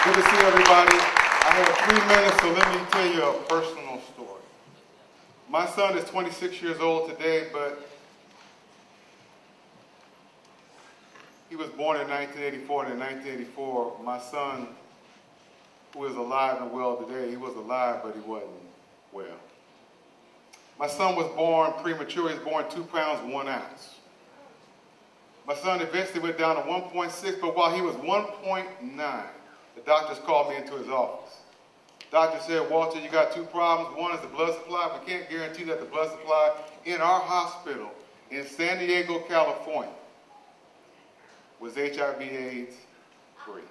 Good to see everybody. I have 3 minutes, so let me tell you a personal story. My son is 26 years old today, but he was born in 1984, and in 1984, my son, who is alive and well today, he was alive, but he wasn't well. My son was born premature. He was born 2 pounds, 1 ounce. My son eventually went down to 1.6, but while he was 1.9, the doctors called me into his office. The doctor said, Walter, you got 2 problems. One is the blood supply. We can't guarantee that the blood supply in our hospital in San Diego, California, was HIV/AIDS free.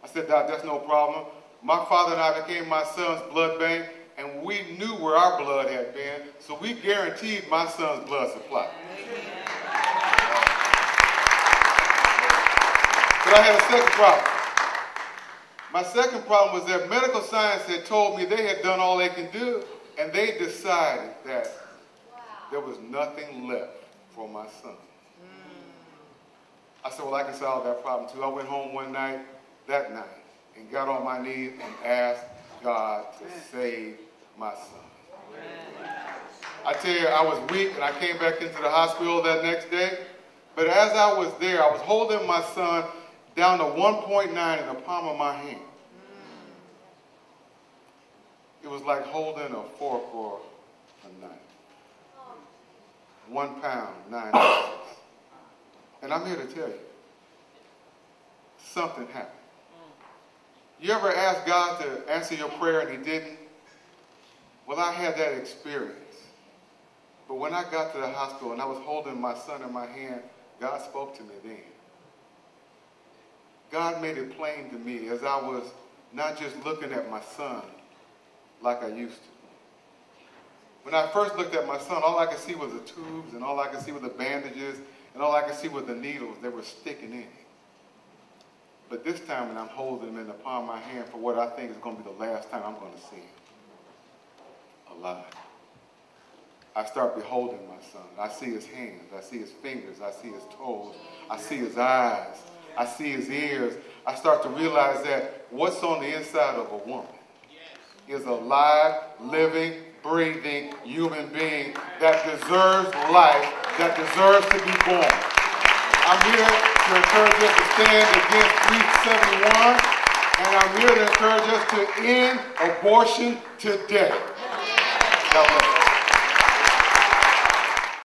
I said, Doc, that's no problem. My father and I became my son's blood bank, and we knew where our blood had been, so we guaranteed my son's blood supply. But I had a second problem. My second problem was that medical science had told me they had done all they can do, and they decided that there was nothing left for my son. I said, well, I can solve that problem too. I went home that night, and got on my knees and asked God to save my son. I tell you, I was weak, and I came back into the hospital that next day. But as I was there, I was holding my son down to 1.9 in the palm of my hand. It was like holding a fork or a knife. 1 pound, 9 ounces. And I'm here to tell you, something happened. You ever ask God to answer your prayer and he didn't? Well, I had that experience. But when I got to the hospital and I was holding my son in my hand, God spoke to me then. God made it plain to me as I was not just looking at my son like I used to. When I first looked at my son, all I could see was the tubes, and all I could see were the bandages, and all I could see were the needles that were sticking in him. But this time, when I'm holding him in the palm of my hand for what I think is going to be the last time I'm going to see him alive, I start beholding my son. I see his hands. I see his fingers. I see his toes. I see his eyes. I see his ears. I start to realize that what's on the inside of a woman is a live, living, breathing human being that deserves life, that deserves to be born. I'm here to encourage us to stand against 371, and I'm here to encourage us to end abortion today. God bless you.